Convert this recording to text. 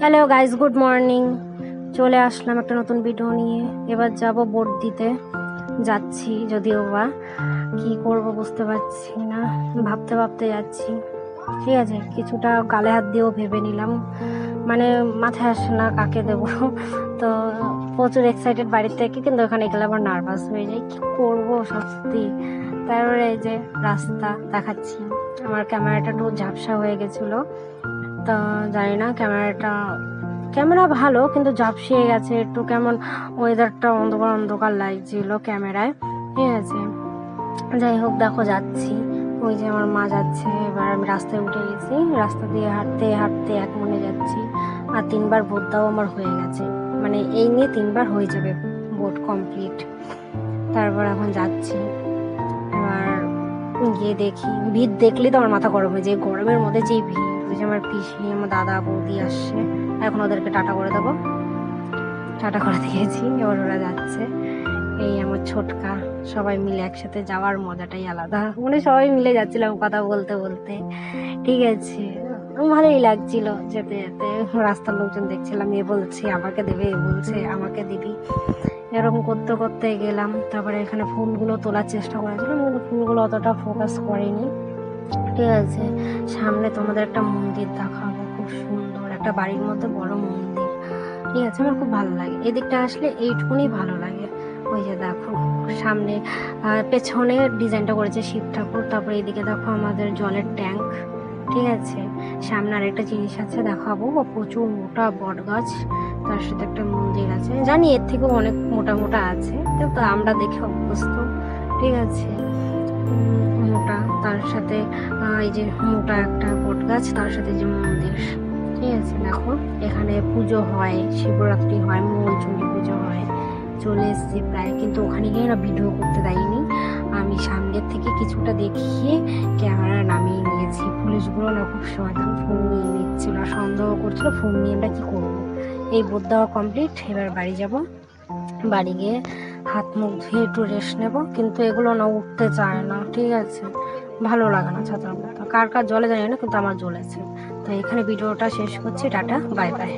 Hello guys, good morning. চলে আসলাম একটা নতুন ভিডিও নিয়ে। এবার যাব ভোট দিতে যাচ্ছি, যদিও বা কী করবো বুঝতে পারছি না, ভাবতে ভাবতে যাচ্ছি। ঠিক আছে, কিছুটা গালে হাত দিয়েও ভেবে নিলাম, মানে মাথায় আসে না কাকে দেবো। তো প্রচুর এক্সাইটেড বাড়ির থেকে, কিন্তু ওখানে গেলে আবার নার্ভাস হয়ে যাই, কী করবো সত্যি। তারপরে এই যে রাস্তা দেখাচ্ছি, আমার ক্যামেরাটা একটু ঝাপসা হয়ে গেছিলো, তা জানি না ক্যামেরা ভালো কিন্তু ঝাপসিয়ে গেছে একটু, কেমন ওয়েদারটা অন্ধকার অন্ধকার লাগছিল ক্যামেরায়। ঠিক আছে, যাই হোক, দেখো যাচ্ছি, ওই যে আমার মা যাচ্ছে। এবার আমি রাস্তায় উঠে গেছি, রাস্তা দিয়ে হাঁটতে হাঁটতে এক মনে যাচ্ছি। আর 3বার ভোট দেওয়া আমার হয়ে গেছে, মানে এই নিয়ে 3বার হয়ে যাবে ভোট কমপ্লিট। তারপর এখন যাচ্ছি, এবার গিয়ে দেখি, ভিড় দেখলেই তো আমার মাথা গরম হয়ে যায়। গরমের মধ্যে যেই ভিড়, ওই যে আমার পিসি, আমার দাদা বৌদি আসছে, এখন ওদেরকে টাটা করে দেবো। টাটা করে দিয়েছি, এবার ওরা যাচ্ছে। এই আমার ছোটকা, সবাই মিলে একসাথে যাওয়ার মজাটাই আলাদা, মানে সবাই মিলে যাচ্ছিলাম কথা বলতে বলতে। ঠিক আছে, ভালোই লাগছিল যেতে যেতে। রাস্তার লোকজন দেখছিলাম, এ বলছে আমাকে দেবে, এ বলছে আমাকে দিবি, এরকম করতে করতে গেলাম। তারপরে এখানে ফুলগুলো তোলার চেষ্টা করেছিলাম, কিন্তু ফুলগুলো অতটা ফোকাস করেনি। ঠিক আছে, সামনে তোমাদের একটা মন্দির দেখাবো, খুব সুন্দর একটা বাড়ির মধ্যে বড় মন্দির। ঠিক আছে, আমার খুব ভালো লাগে এদিকটা আসলে, এইটুকুনি ভালো লাগে। ওই যে দেখো সামনে, পেছনে ডিজাইনটা করেছে শিব ঠাকুর। তারপরে এদিকে দেখো আমাদের জলের ট্যাঙ্ক। ঠিক আছে, সামনে আরেকটা জিনিস আছে দেখাবো, প্রচুর মোটা বট গাছ, তার সাথে একটা মন্দির আছে। জানি এর থেকেও অনেক মোটা মোটা আছে, কিন্তু আমরা দেখে অভ্যস্ত। ঠিক আছে, মোটা, তার সাথে এই যে মোটা একটা বট গাছ, তার সাথে যে মন্দির। ঠিক আছে, দেখো এখানে পুজো হয়, শিবরাত্রি হয়, মঙ্গলচণ্ডী পুজো হয়। চলে এসেছি প্রায়, কিন্তু ওখানে গিয়ে না ভিডিও করতে দেয়নি। আমি সামনের থেকে কিছুটা দেখিয়ে ক্যামেরা নামিয়ে নিয়েছি। পুলিশগুলো না খুব শয়তান, ফোন নিয়ে নিচ্ছিল, সন্দেহ করছিল ফোন নিয়ে আমরা কী করবো। এই ভোট দেওয়া কমপ্লিট, এবার বাড়ি যাব। বাড়ি গিয়ে হাত মুখ ধুয়ে একটু রেস্ট নেবো, কিন্তু এগুলো না উঠতে চায় না। ঠিক আছে, ভালো লাগে না ছাতার মতো, কার কার জলে জানি না, কিন্তু আমার জ্বলেছে। তো এখানে ভিডিওটা শেষ করছি, টাটা বাই বাই।